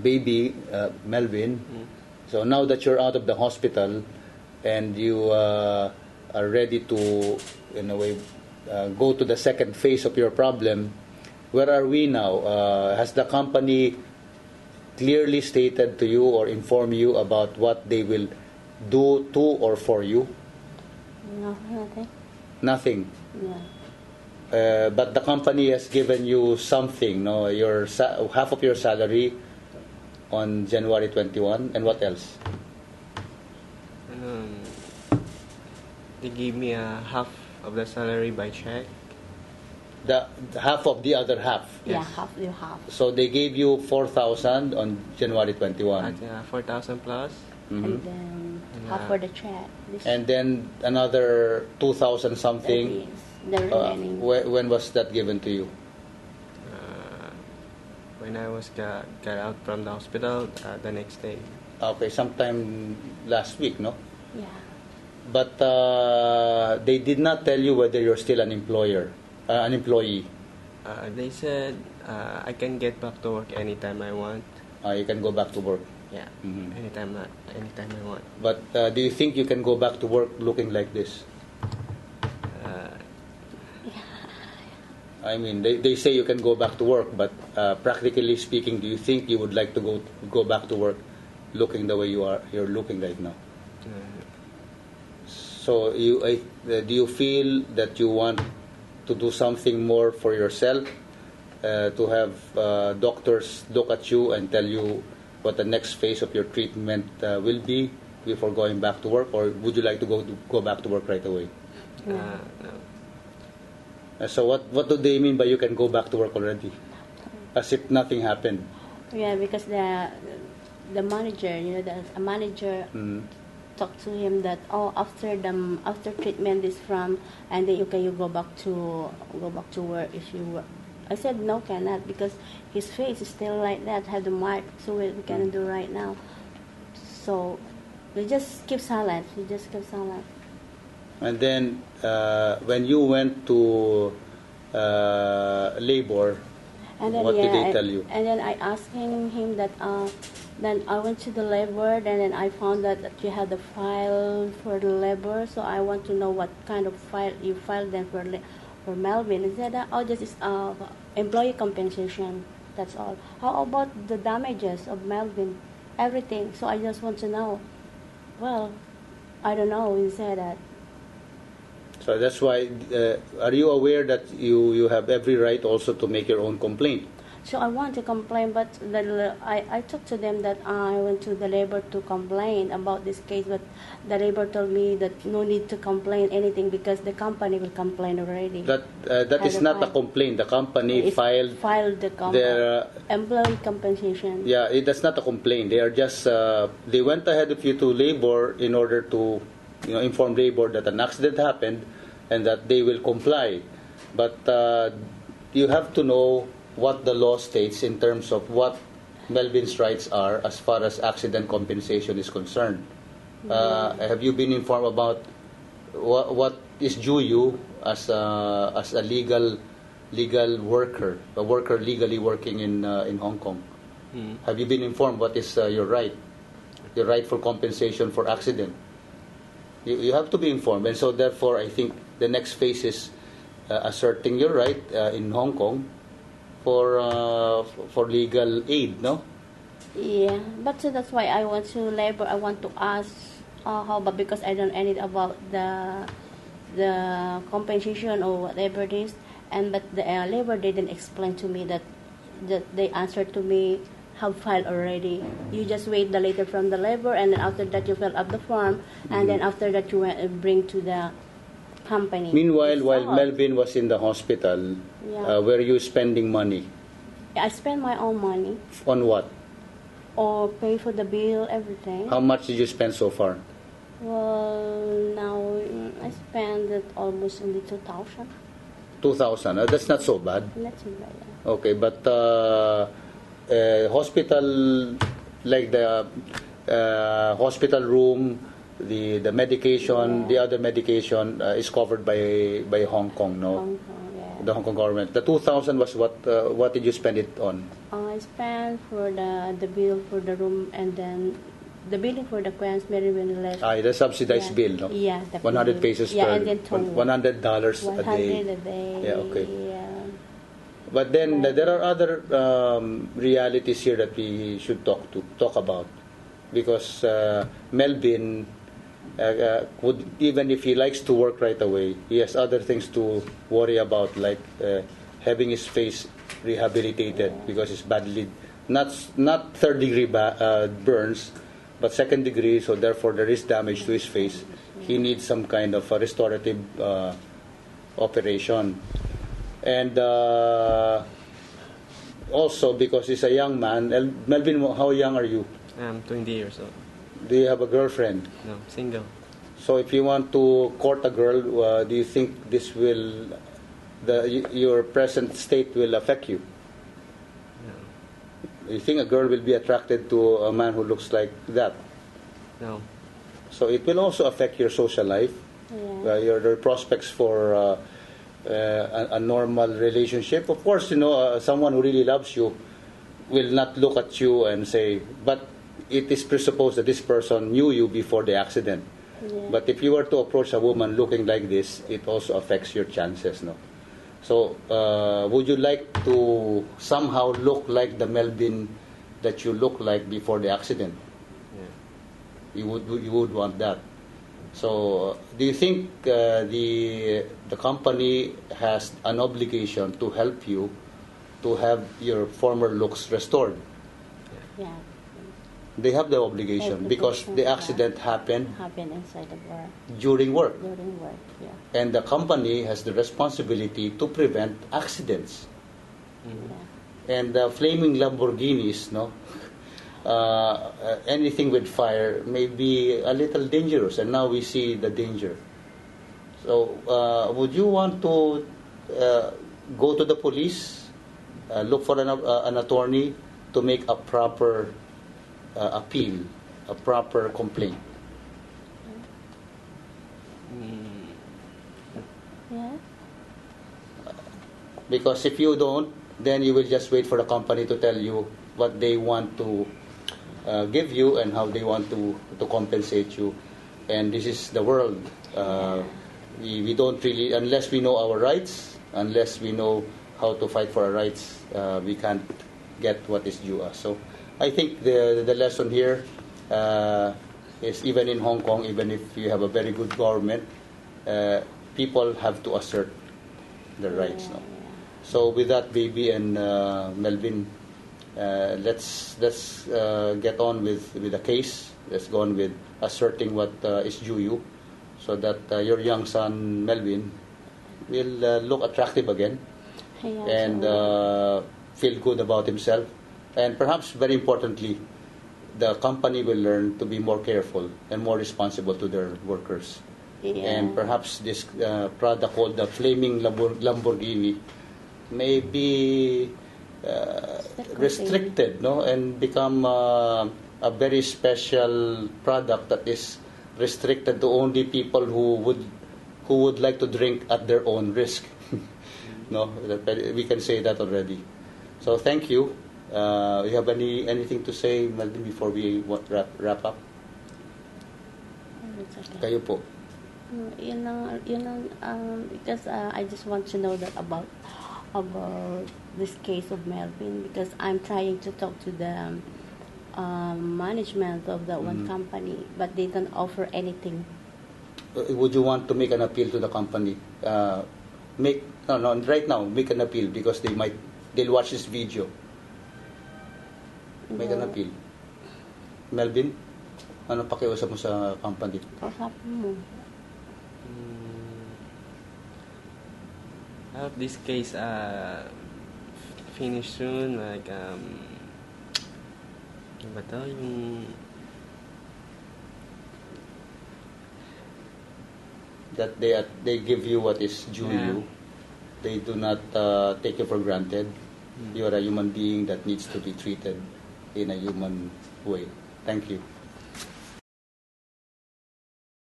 baby, Melvin. So now that you're out of the hospital and you are ready to, in a way, go to the second phase of your problem, where are we now? Has the company clearly stated to you or informed you about what they will do to or for you? No, nothing. Nothing. Yeah. But the company has given you something, no? Your half of your salary on January 21, and what else? They gave me half of the salary by check. The half of the other half. Yeah, half you have. So they gave you 4,000 on January 21. 4,000 plus. And then half for the check. And then another 2,000 something. The remaining. When was that given to you? When I was got out from the hospital the next day. Okay, sometime last week, no? Yeah. But they did not tell you whether you're still an employee. They said I can get back to work anytime I want. You can go back to work. Yeah, anytime I want. But do you think you can go back to work looking like this? I mean, they say you can go back to work, but practically speaking, do you think you would like to go back to work looking the way you're looking right now? So do you feel that you want to do something more for yourself, to have doctors look at you and tell you what the next phase of your treatment will be before going back to work, or would you like to go back to work right away? No. So what do they mean by you can go back to work already? As if nothing happened. Yeah, because the manager, a manager talked to him that after treatment is from, and then you go back to work if you work. I said no, cannot, because his face is still like that, had the mark, so we cannot do right now. So they just keep silent. He just kept silent. And then when you went to labor, what did they tell you? And then I asked him that. Then I went to the labor, and then I found that you had the file for the labor. So I want to know what kind of file you filed then for Melvin. He said, this is employee compensation. That's all. How about the damages of Melvin? Everything. So I just want to know. Well, I don't know. He said that. So that's why, are you aware that you have every right also to make your own complaint? So I want to complain, but I talked to them that I went to the labor to complain about this case, but the labor told me that no need to complain anything because the company will complain already. That is not a complaint. The company filed their employee compensation. Yeah, that's not a complaint. They are just they went ahead of you to labor in order to inform labor that an accident happened and that they will comply. But you have to know what the law states in terms of what Melvin's rights are as far as accident compensation is concerned. Have you been informed about what is due you as a legal worker, a worker legally working in Hong Kong? Have you been informed what is your right for compensation for accident? You have to be informed, and so therefore I think the next phase is asserting your right in Hong Kong for legal aid, no? Yeah, but so that's why I want to labor. I want to ask how, but because I don't know anything about the compensation or whatever it is, but the labor didn't explain to me that they answered to me have filed already. You just wait the letter from the labor, and then after that you fill up the form, and then after that you bring to the company. Meanwhile, while Melvin was in the hospital, were you spending money? I spent my own money. On what? Or pay for the bill, everything. How much did you spend so far? Well, now I spent it almost only 2,000. 2,000. That's not so bad. Not so bad. Yeah. Okay, but hospital, like the hospital room, the medication, the other medication is covered by Hong Kong, no? Hong Kong, yeah. the Hong Kong government. The 2,000 was what did you spend it on? I spent for the bill for the room, and then the billing for the Queen's Meridian less. The subsidized bill, no? Yeah, the 100 bill. pesos Yeah, per, and then $100 a day. 100 a day. Yeah, okay. Yeah. But then there are other realities here that we should talk about, because Melvin would, even if he likes to work right away, he has other things to worry about, like having his face rehabilitated because it's badly not third degree burns, but second degree. So therefore there is damage to his face. He needs some kind of a restorative operation. And also because he's a young man. Melvin, how young are you? I'm 20 years old. Do you have a girlfriend? No, single. So if you want to court a girl, do you think this will, your present state will affect you? No. Do you think a girl will be attracted to a man who looks like that? No. So it will also affect your social life, Yeah. your prospects for a normal relationship. Of course, someone who really loves you will not look at you and say, but it is presupposed that this person knew you before the accident. Yeah. But if you were to approach a woman looking like this, it also affects your chances, no? So, would you like to somehow look like the Melvin that you look like before the accident? Yeah. You would want that. So, do you think the company has an obligation to help you to have your former looks restored? Yeah. They have the obligation because the accident happened inside the bar during work. during work. Yeah. And the company has the responsibility to prevent accidents. Yeah. And flaming Lamborghinis, no, anything with fire may be a little dangerous, and now we see the danger. So, would you want to go to the police, look for an attorney to make a proper appeal, a proper complaint? Yeah. Because if you don't, then you will just wait for the company to tell you what they want to give you and how they want to compensate you. And this is the world. We don't really, unless we know our rights, unless we know how to fight for our rights, we can't get what is due us. So I think the lesson here is, even in Hong Kong, even if you have a very good government, people have to assert their rights. No? So with that, Baby and Melvin, let's get on with the case. Let's go on with asserting what is due you, so that your young son Melvin will look attractive again, Yeah, and feel good about himself. And perhaps very importantly, the company will learn to be more careful and more responsible to their workers. Yeah. And perhaps this product called the Flaming Lamborghini may be restricted, no, and become a very special product that is restricted to only people who would like to drink at their own risk. No, we can say that already. So thank you. You have anything to say, Melvin, before we wrap up? It's okay. Kayo po. Because I just want to know that about this case of Melvin, because I'm trying to talk to the management of the one company, but they don't offer anything. Would you want to make an appeal to the company? Right now, make an appeal, because they'll watch this video. Make an appeal. Melvin, ano pakiusap mo sa company? Kausapin mo. I hope this case finish soon. Like ano ba to? Yung That they give you what is due you. They do not take you for granted. You are a human being that needs to be treated in a human way. Thank you.